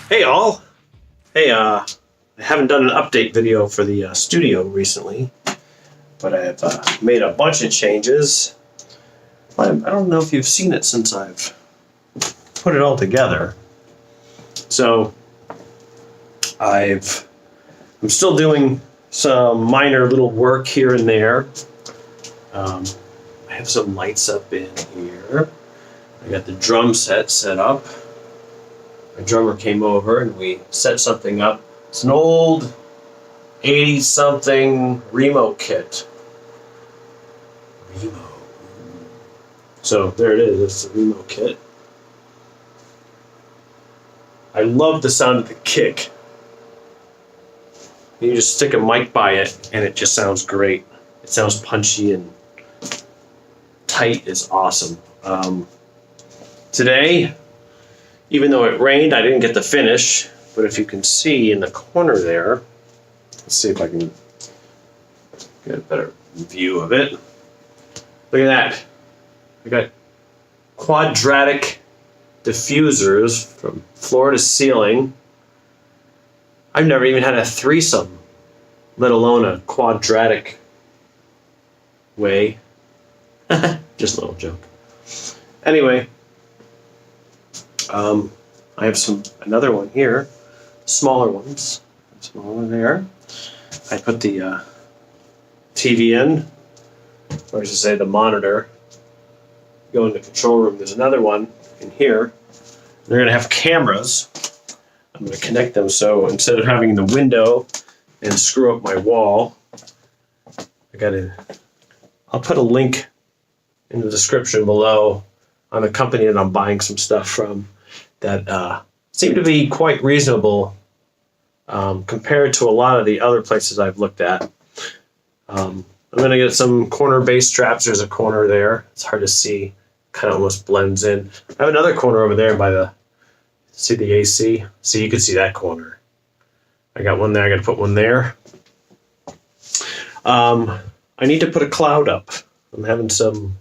Hey all! Hey, I haven't done an update video for the studio recently, but I've made a bunch of changes. I don't know if you've seen it since I've put it all together. So, I'm still doing some minor little work here and there. I have some lights up in here. I got the drum set up. My drummer came over and we set something up. It's an old 80-something Remo kit. Remo. So there it is. It's the Remo kit. I love the sound of the kick. You just stick a mic by it and it just sounds great. It sounds punchy and tight. Is awesome. Today, even though it rained, I didn't get to finish, but if you can see in the corner there, let's see if I can get a better view of it. Look at that. I got quadratic diffusers from floor to ceiling. I've never even had a threesome, let alone a quadratic way. Just a little joke. Anyway, I have another one here, smaller ones, smaller there. I put the TV in, or I should say the monitor. Go in the control room. There's another one in here. They're going to have cameras. I'm going to connect them so instead of having the window and screw up my wall, I'll put a link in the description below on a company that I'm buying some stuff from that seem to be quite reasonable compared to a lot of the other places I've looked at. I'm going to get some corner bass traps. There's a corner there. It's hard to see. Kind of almost blends in. I have another corner over there by the, see the AC? See, you can see that corner. I got one there. I got to put one there. I need to put a cloud up. I'm having some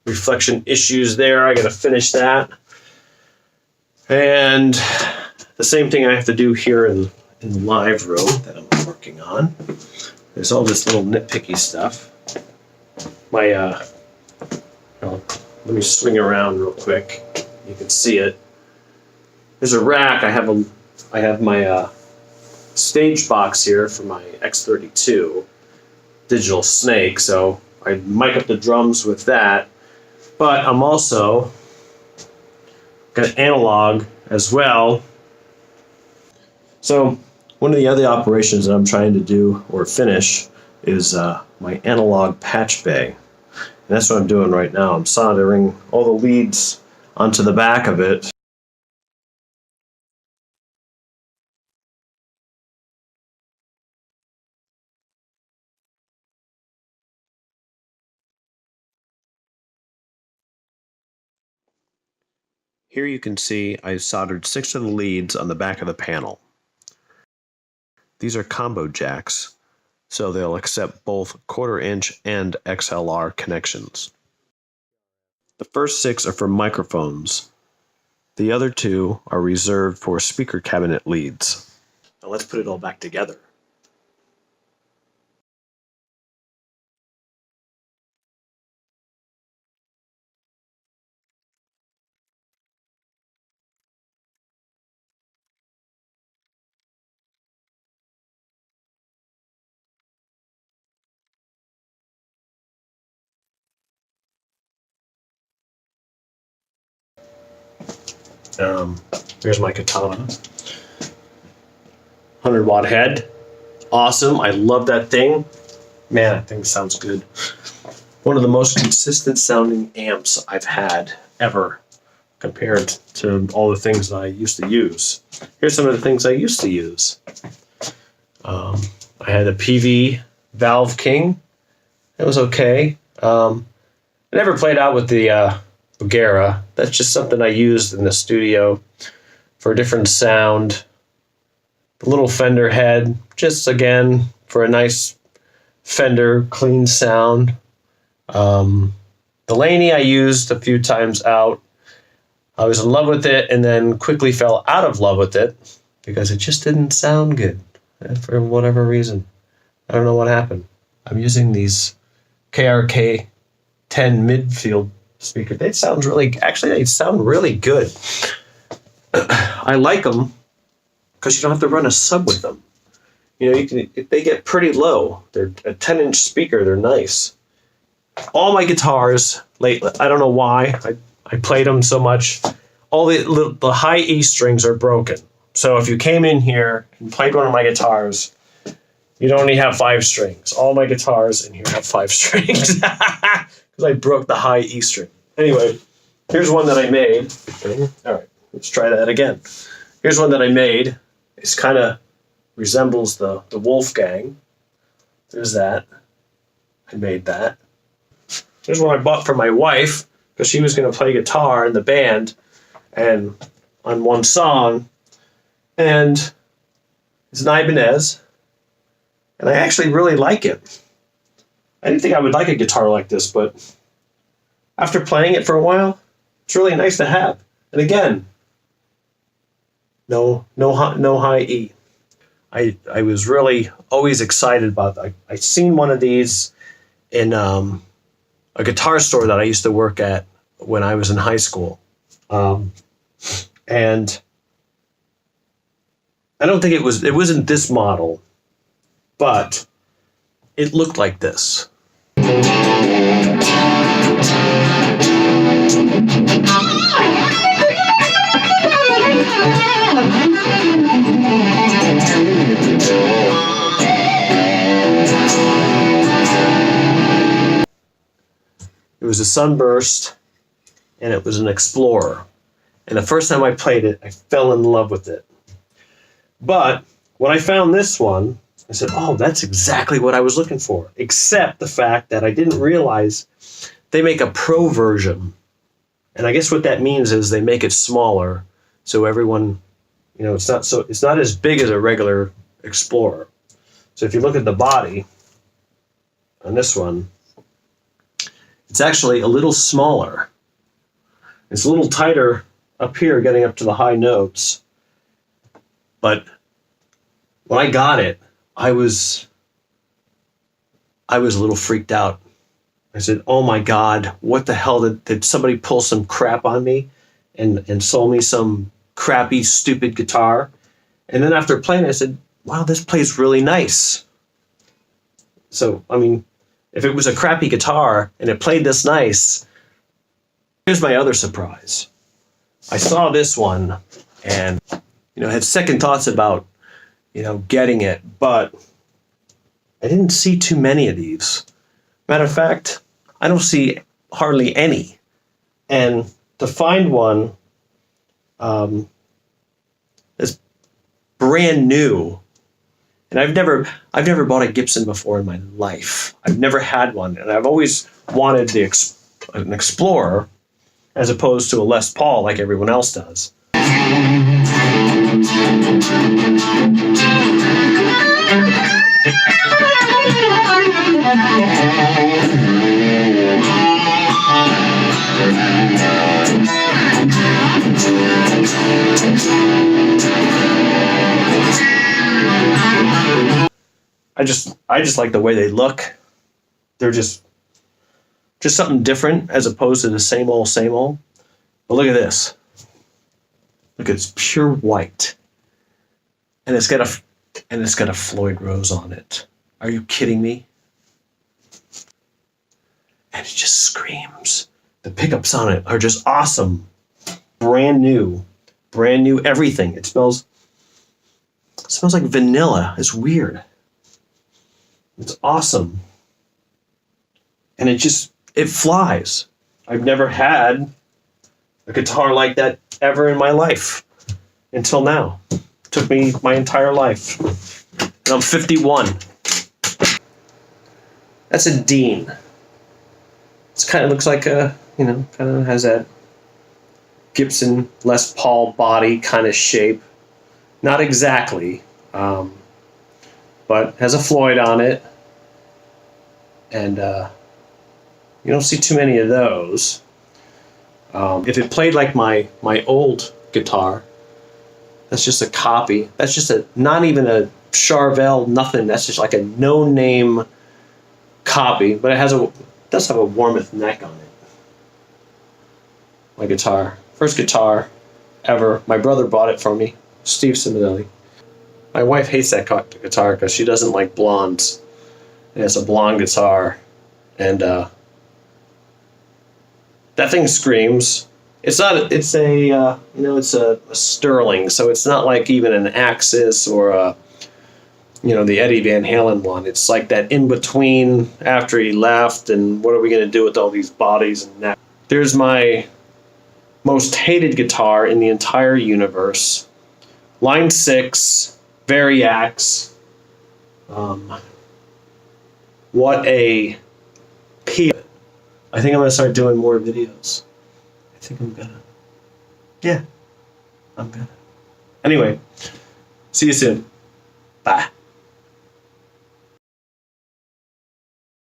reflection issues there. I got to finish that. And the same thing I have to do here in the live room that I'm working on. There's all this little nitpicky stuff. Let me swing around real quick. You can see it. There's a rack. I have my stage box here for my X32 digital snake. So I mic up the drums with that. But I'm also got analog as well. So one of the other operations that I'm trying to do or finish is my analog patch bay. And that's what I'm doing right now. I'm soldering all the leads onto the back of it. Here you can see I soldered 6 of the leads on the back of the panel. These are combo jacks, so they'll accept both 1/4 inch and XLR connections. The first 6 are for microphones. The other 2 are reserved for speaker cabinet leads. Now let's put it all back together. Here's my katana. 100-watt head. Awesome. I love that thing. Man, that thing sounds good. One of the most consistent sounding amps I've had ever compared to all the things that I used to use. Here's some of the things I used to use. I had a PV Valve King. It was okay. I never played out with the Bulgara. That's just something I used in the studio for a different sound. The little Fender head, just again for a nice Fender clean sound. The Laney I used a few times out. I was in love with it and then quickly fell out of love with it. because it just didn't sound good for whatever reason. I don't know what happened. I'm using these KRK 10 midfield speakers. They sound really good. I like them because you don't have to run a sub with them. You know, if they get pretty low. They're a 10-inch speaker. They're nice. All my guitars lately, I don't know why. I played them so much. All the high E strings are broken. So if you came in here and played one of my guitars, you'd only have 5 strings. All my guitars in here have 5 strings because I broke the high E string. Anyway, here's one that I made. Okay. All right, let's try that again. Here's one that I made. It's kind of resembles the Wolfgang. There's that. I made that. Here's one I bought for my wife because she was going to play guitar in the band and on one song. And it's an Ibanez. And I actually really like it. I didn't think I would like a guitar like this, but after playing it for a while, it's really nice to have. And again, no high E. I was really always excited about that. I seen one of these in a guitar store that I used to work at when I was in high school. And I don't think it wasn't this model, but it looked like this. It was a Sunburst, and it was an Explorer. And the first time I played it, I fell in love with it. But when I found this one, I said, oh, that's exactly what I was looking for, except the fact that I didn't realize they make a Pro version. And I guess what that means is they make it smaller, so everyone, you know, it's not as big as a regular Explorer. So if you look at the body on this one, it's actually a little smaller. It's a little tighter up here, getting up to the high notes. But when I got it, I was a little freaked out. I said, oh my God, what the hell, did somebody pull some crap on me and sold me some crappy, stupid guitar? And then after playing it, I said, wow, this plays really nice. So, I mean, if it was a crappy guitar and it played this nice, here's my other surprise. I saw this one and, you know, had second thoughts about, you know, getting it, but I didn't see too many of these. Matter of fact, I don't see hardly any. And to find one that's brand new, and I've never bought a Gibson before in my life. I've never had one, and I've always wanted an Explorer as opposed to a Les Paul like everyone else does. I just like the way they look. They're just something different as opposed to the same old, same old. But look at this. Look, it's pure white. And it's got a Floyd Rose on it. Are you kidding me? And it just screams. The pickups on it are just awesome. Brand new everything. It smells like vanilla. It's weird. It's awesome. And it flies. I've never had a guitar like that ever in my life until now. It took me my entire life. And I'm 51. That's a Dean. It kind of looks like kind of has that Gibson Les Paul body kind of shape. Not exactly, but has a Floyd on it. And you don't see too many of those. If it played like my old guitar, That's just a copy. That's just not even a Charvel, nothing. That's just like a no-name copy, but it does have a Warmoth neck on it. My guitar. First guitar ever. My brother bought it for me. Steve Simonelli. My wife hates that guitar because she doesn't like blondes. And it's a blonde guitar. And that thing screams. It's a Sterling, so it's not like even an Axis or the Eddie Van Halen one. It's like that in between after he left, and what are we going to do with all these bodies and that. There's my most hated guitar in the entire universe. Line 6, Variax. What a P. I think I'm going to start doing more videos. I think I'm gonna. Yeah, I'm gonna. Anyway, see you soon. Bye.